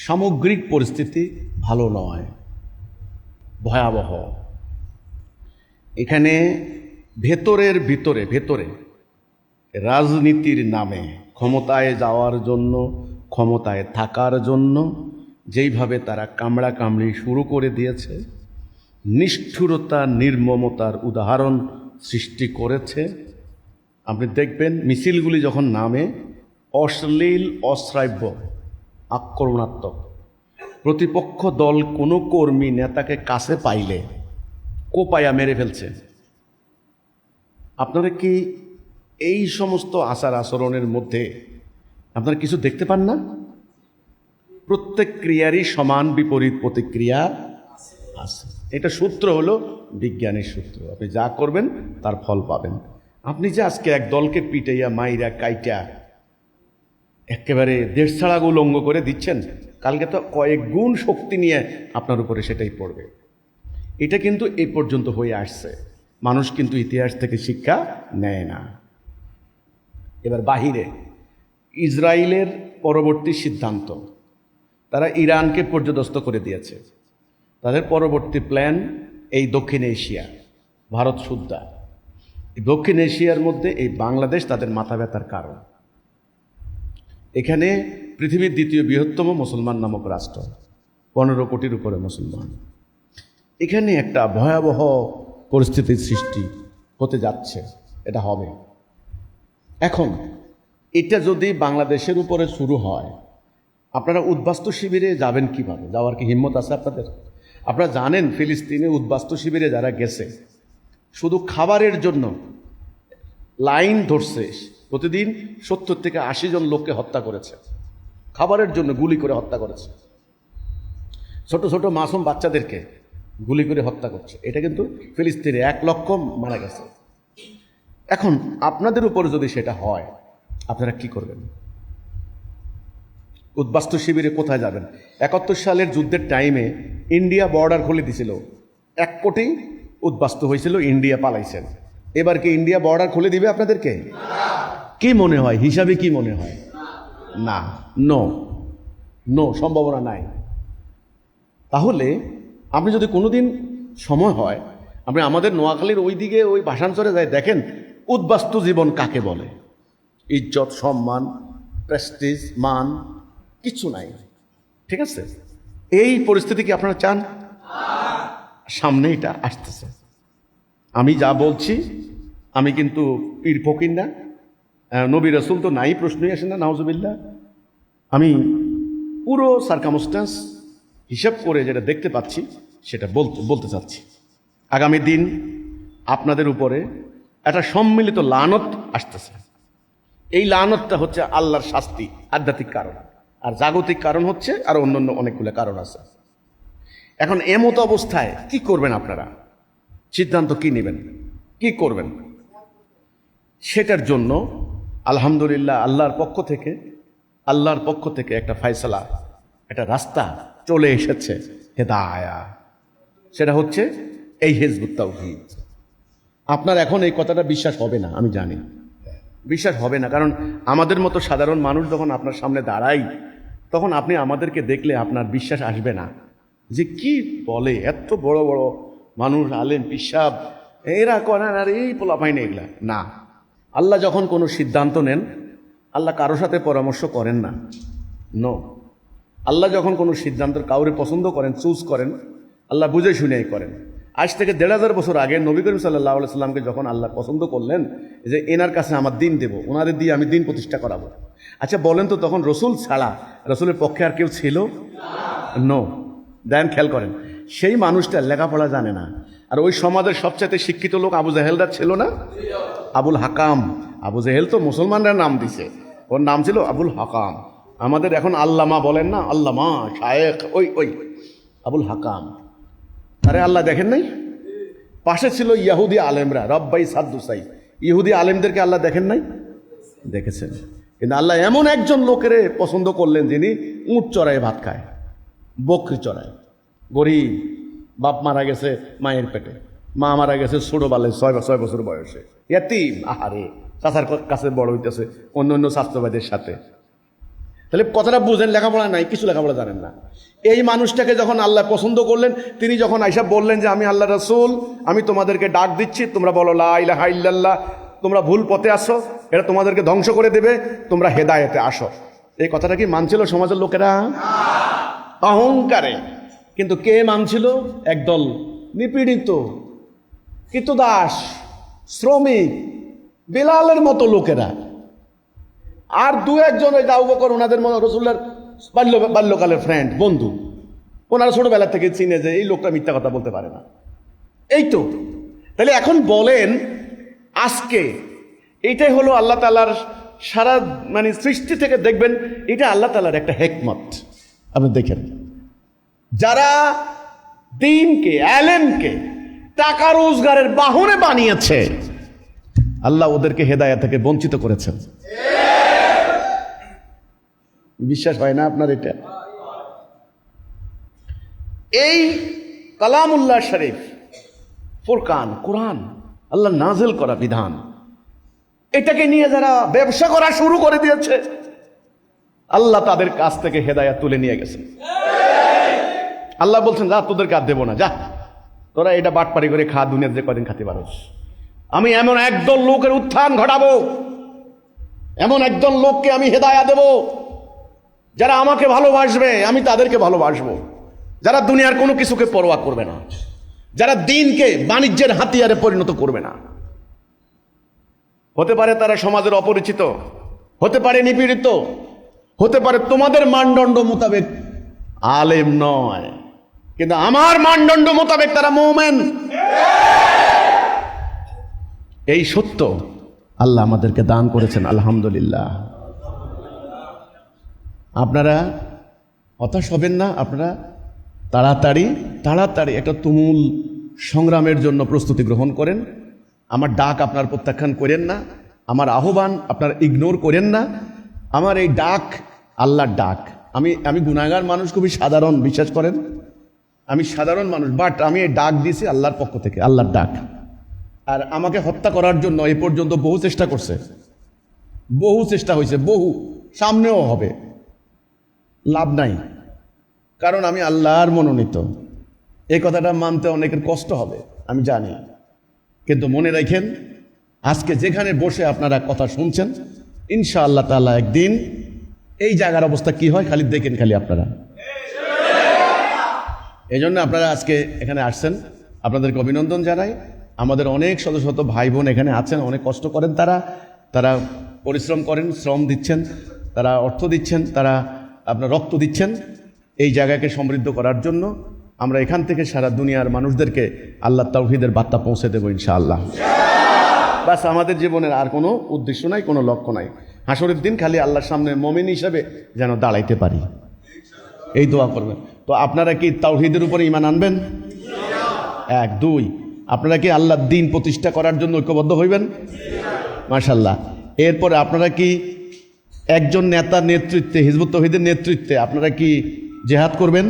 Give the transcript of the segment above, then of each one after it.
সামগ্রিক পরিস্থিতি ভালো নয়, ভয়াবহ। এখানে ভেতরের ভেতরে রাজনীতির নামে ক্ষমতায় যাওয়ার জন্য, ক্ষমতায় থাকার জন্য যেইভাবে তারা কামড়াকামড়ি শুরু করে দিয়েছে, নিষ্ঠুরতা নির্মমতার উদাহরণ সৃষ্টি করেছে। আপনি দেখবেন মিছিলগুলি যখন নামে অশ্লীল, অশ্রাব্য, আক্রমণাত্মক। প্রতিপক্ষ দল কোনো কর্মী নেতাকে কাছে পাইলে কোপায়া মেরে ফেলছে। আপনারা কি এই সমস্ত আচার আচরণের মধ্যে আপনারা কিছু দেখতে পান না? প্রত্যেক ক্রিয়ারই সমান বিপরীত প্রতিক্রিয়া আছে। এটা সূত্র হলো বিজ্ঞানের সূত্র। আপনি যা করবেন তার ফল পাবেন। আপনি যে আজকে এক দলকে পিটাইয়া মাইরা কাইটা একেবারে দেশ ছাড়া উলঙ্গ করে দিচ্ছেন, কালকে তো কয়েক গুণ শক্তি নিয়ে আপনার উপরে সেটাই পড়বে। এটা কিন্তু এই পর্যন্ত হয়ে আসছে। মানুষ কিন্তু ইতিহাস থেকে শিক্ষা নেয় না। এবার বাহিরে ইসরায়েলের পরবর্তী সিদ্ধান্ত, তারা ইরানকে পর্যদস্ত করে দিয়েছে। তাদের পরবর্তী প্ল্যান এই দক্ষিণ এশিয়া, ভারত সুদ্ধা। দক্ষিণ এশিয়ার মধ্যে এই বাংলাদেশ তাদের মাথা ব্যথার কারণ। এখানে পৃথিবীর দ্বিতীয় বৃহত্তম মুসলমান নামক রাষ্ট্র, 15 কোটির উপরে মুসলমান। এখানে একটা ভয়াবহ পরিস্থিতির সৃষ্টি হতে যাচ্ছে, এটা হবে। এখন এটা যদি বাংলাদেশের উপরে শুরু হয়, আপনারা উদ্বাস্তু শিবিরে যাবেন কিভাবে? যাওয়ার কি হিম্মত আছে আপনাদের? আপনারা জানেন ফিলিস্তিনে উদ্বাস্তু শিবিরে যারা গেছে শুধু খাবারের জন্য লাইন ধরছে, প্রতিদিন 70 থেকে 80 জন লোককে হত্যা করেছে। খাবারের জন্য গুলি করে হত্যা করেছে। ছোট ছোট মাসুম বাচ্চাদেরকে গুলি করে হত্যা করছে। এটা কিন্তু ফিলিস্তিনে 1 লক্ষ মারা গেছে। এখন আপনাদের উপরে যদি সেটা হয়, আপনারা কি করবেন? উদ্বাস্তু শিবিরে কোথায় যাবেন? 71 সালের যুদ্ধের টাইমে ইন্ডিয়া বর্ডার খুলে দিছিল, 1 কোটি উদ্বাস্তু হয়েছিল, ইন্ডিয়া পালাইছেন। এবার কি ইন্ডিয়া বর্ডার খুলে দিবে আপনাদেরকে? কি মনে হয়, হিসাবে কি মনে হয়? না, নো নো, সম্ভাবনা নাই। তাহলে আপনি যদি কোনোদিন সময় হয়, আপনি আমাদের নোয়াখালীর ওই দিকে ওই ভাষাঞ্চলে যায় দেখেন উদ্বাস্তু জীবন কাকে বলে। ইজ্জত, সম্মান, প্রেস্টিজ, মান কিছু নাই। ঠিক আছে? এই পরিস্থিতি কি আপনারা চান? সামনে এটা আসতেছে। আমি যা বলছি, আমি কিন্তু পীর ফকির না, নবী রাসূল তো নাই, প্রশ্নই আসে না, নাউজুবিল্লাহ। আমি পুরো সার্কামস্ট্যান্স হিসাব করে যেটা দেখতে পাচ্ছি সেটা বলতে চাচ্ছি। আগামী দিন আপনাদের উপরে একটা সম্মিলিত লানত আসতেছে। এই লানতটা হচ্ছে আল্লাহর শাস্তি, আধ্যাত্মিক কারণ, আর জাগতিক কারণ হচ্ছে আর অন্যান্য অনেকগুলো কারণ আছে। এখন এমতো অবস্থায় কি করবেন আপনারা? সিদ্ধান্ত কি নেবেন, কি করবেন? সেটার জন্য আলহামদুলিল্লাহ আল্লাহর পক্ষ থেকে একটা ফয়সালা, একটা রাস্তা চলে এসেছে, হেদায়াত। সেটা হচ্ছে এই হিজবুত তাওহীদ। আপনার এখন এই কথাটা বিশ্বাস হবে না, আমি জানি বিশ্বাস হবে না, কারণ আমাদের মতো সাধারণ মানুষ যখন আপনার সামনে দাঁড়াই, তখন আপনি আমাদেরকে দেখলে আপনার বিশ্বাস আসবে না যে কি বলে, এত বড় বড় মানুষ, আলেম, পিসাব, এরা করেন আর এই পোলাপাই না, এগুলা না। আল্লাহ যখন কোনো সিদ্ধান্ত নেন, আল্লাহ কারোর সাথে পরামর্শ করেন না, নো। আল্লাহ যখন কোনো সিদ্ধান্ত কাউরে পছন্দ করেন, চুজ করেন, আল্লাহ বুঝে শুনেই করেন। আজ থেকে 1500 বছর আগে নবী করিম সাল্লাল্লাহু আলাইহি সাল্লামকে যখন আল্লাহ পছন্দ করলেন যে এনার কাছে আমার দিন দেব, ওনাদের দিয়ে আমি দিন প্রতিষ্ঠা করাবো, আচ্ছা বলেন তো তখন রসুল ছাড়া রসুলের পক্ষে আর কেউ ছিল? নো। দেন খেয়াল করেন, সেই মানুষটা লেখাপড়া জানে না, আর ওই সমাজের সবচেয়ে শিক্ষিত লোক আবু জাহেলরা ছিল না? আবুল হাকাম। আবু জাহেল তো মুসলমানরা নাম দিছে, ওর নাম ছিল আবুল হাকাম। আমাদের এখন আল্লামা বলেন না, আল্লামা, শায়েখ, ওই আবুল হাকাম। আরে আল্লাহ দেখেন নাই? পাশে ছিল ইহুদি আলেমরা, রব্বাই সাদ্দুসাই, ইহুদি আলেমদেরকে আল্লাহ দেখেন নাই? দেখেছেন। কিন্তু আল্লাহ এমন একজন লোকের পছন্দ করলেন যিনি উঁট চড়ায় ভাত খায়, বকরি চড়ায়, গরিব, বাপ মারা গেছে মায়ের পেটে, মা মারা গেছে ছোটবেলায় 6 বছর বয়সে, ইয়াতিম, আহারে, চাচার কাছে বড় হইতেছে অন্য অন্য স্বাস্থ্যবাদের সাথে। তাহলে কথাটা বুঝেন, লেখাপড়া নাই, কিছু লেখাপড়া জানেন না। এই মানুষটাকে যখন আল্লাহ পছন্দ করলেন, তিনি যখন আইসা বললেন যে আমি আল্লাহ রাসূল, আমি তোমাদেরকে ডাক দিচ্ছি, তোমরা বলো লা ইলাহা ইল্লাল্লাহ, তোমরা ভুল পথে আসো, এটা তোমাদেরকে ধ্বংস করে দেবে, তোমরা হেদায়েতে আসো। এই কথাটা কি মানছিল সমাজের লোকেরা? অহংকারে। কিন্তু কে মানছিল? একদল নিপীড়িত কৃতদাস শ্রমিক বেলালের মতো লোকেরা, আর দু একজন ওই আবু বকর, ওনাদের মতো রাসূলের বাল্যকালের ফ্রেন্ড, বন্ধু, ওনারা ছোটবেলা থেকে চিনে যে এই লোকটা মিথ্যা কথা বলতে পারে না। এই তো। তাহলে এখন বলেন, আজকে এইটাই হলো আল্লাহ তাআলার সারা সৃষ্টি থেকে দেখবেন, এটা আল্লাহ তাআলার একটা হিকমত। আপনি দেখেন, যারা দ্বীনকে, আলেমকে টাকা রোজগারের বাহনে বানিয়েছে, আল্লাহ ওদেরকে হেদায়েত থেকে বঞ্চিত করেছেন। বিশ্বাস হয় না আপনার? এটা এই কালামুল্লাহ শরীফ, ফুরকান, কোরআন, আল্লাহ নাজিল করা বিধান, এটাকে নিয়ে যারা ব্যবসা করা শুরু করে দিয়েছে, আল্লাহ তাদের কাছ থেকে হেদায়েত তুলে নিয়ে গেছেন। আল্লাহ বলছেন, যা, তোদেরকে আর দেবো না, যা, তোরা এটা বাটপাড়ি করে খা, দুনিয়ার যে কদিন খাতে পারোস। আমি এমন একদল লোকের উত্থান ঘটাবো, এমন একদল লোককে আমি হেদায়েত দেব, যারা আমাকে ভালোবাসবে, আমি তাদেরকে ভালোবাসবো, যারা দুনিয়ার কোনো কিছুকে পরোয়া করবে না, যারা দ্বীনকে বাণিজ্যের হাতিয়ারে পরিণত করবে না। হতে পারে তারা সমাজের অপরিচিত, হতে পারে নিপীড়িত, হতে পারে তোমাদের মানদণ্ড মোতাবেক আলেম নয়, কিন্তু আমার মানদণ্ড মোতাবেক তারা মুমিন। এই সত্য আল্লাহ আমাদেরকে দান করেছেন, আলহামদুলিল্লাহ। আপনারা হতাশ হবেন না, আপনারা তাড়াতাড়ি একটা তুমুল সংগ্রামের জন্য প্রস্তুতি গ্রহণ করেন। আমার ডাক আপনার প্রত্যাখ্যান করেন না, আমার আহ্বান আপনার ইগনোর করেন না। আমার এই ডাক আল্লাহর ডাক। আমি গুনাহগার মানুষ, খুবই সাধারণ, বিশ্বাস করেন, আমি সাধারণ মানুষ, বাট আমি এই ডাক দিয়েছি আল্লাহর পক্ষ থেকে, আল্লাহর ডাক। আর আমাকে হত্যা করার জন্য এ পর্যন্ত বহু চেষ্টা করছে, বহু চেষ্টা হয়েছে, বহু, সামনেও হবে, লাভ নাই, কারণ আমি আল্লাহর মনোনীত। এই কথাটা মানতে অনেকের কষ্ট হবে, আমি জানি, কিন্তু মনে রাখেন, আজকে যেখানে বসে আপনারা কথা শুনছেন, ইনশাআল্লাহ তাআলা একদিন এই জায়গার অবস্থা কি হয় খালি দেখেন, খালি আপনারা। এই জন্য আপনারা আজকে এখানে আসছেন, আপনাদেরকে অভিনন্দন জানাই। আমাদের অনেক শত শত ভাই বোন এখানে আছেন, অনেক কষ্ট করেন, তারা পরিশ্রম করেন, শ্রম দিচ্ছেন, তারা অর্থ দিচ্ছেন, তারা আপনার রক্ত দিচ্ছেন এই জায়গাকে সমৃদ্ধ করার জন্য। আমরা এখান থেকে সারা দুনিয়ার মানুষদেরকে আল্লাহ তাওহীদের বার্তা পৌঁছে দেবো ইনশাআল্লাহ। বাস, আমাদের জীবনের আর কোনো উদ্দেশ্য নাই, কোনো লক্ষ্য নাই। হাসরের দিন খালি আল্লাহর সামনে মুমিন হিসাবে যেন দাঁড়াইতে পারি, এই দোয়া করবেন। তো আপনারা কি তাওহীদের উপরে ঈমান আনবেন? 1 2 আপনারা কি আল্লাহর দ্বীন প্রতিষ্ঠা করার জন্য ঐক্যবদ্ধ হইবেন? মাশাআল্লাহ। এরপরে আপনারা কি একজন নেতার নেতৃত্বে, হিজবুত তাওহীদের নেতৃত্বে আপনারা কি জিহাদ করবেন?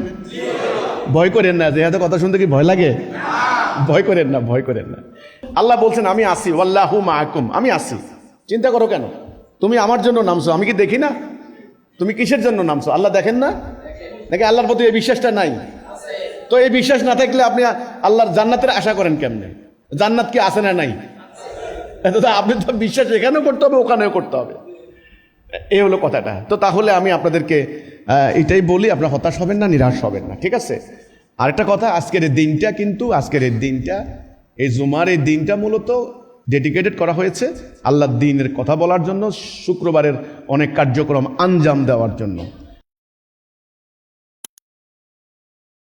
ভয় করেন না, জিহাদের কথা শুনতে কি ভয় লাগে? ভয় করেন না, ভয় করেন না। আল্লাহ বলছেন, আমি আসি, ওয়াল্লাহু মাআকুম, আমি আসি। চিন্তা করো কেন? তুমি আমার জন্য নামছো, আমি কি দেখি না? তুমি কিসের জন্য নামছো? আল্লাহ দেখেন না নাকি? আল্লাহর প্রতি এই বিশ্বাসটা নাই? তো এই বিশ্বাস না থাকলে আপনি আল্লাহর জান্নাতের আশা করেন কেমনে? জান্নাত কি আছে না নাই? আপনি তো বিশ্বাস এখানেও করতে হবে, ওখানেও করতে হবে। এই হলো কথাটা। তো তাহলে আমি আপনাদেরকে এটাই বলি, আপনারা হতাশ হবেন না, নিরাশ হবেন না, ঠিক আছে? আরেকটা কথা, আজকের এই দিনটা, এই জুমার এই দিনটা মূলত ডেডিকেটেড করা হয়েছে আল্লাহর দ্বীনের কথা বলার জন্য, শুক্রবারের অনেক কার্যক্রম আঞ্জাম দেওয়ার জন্য।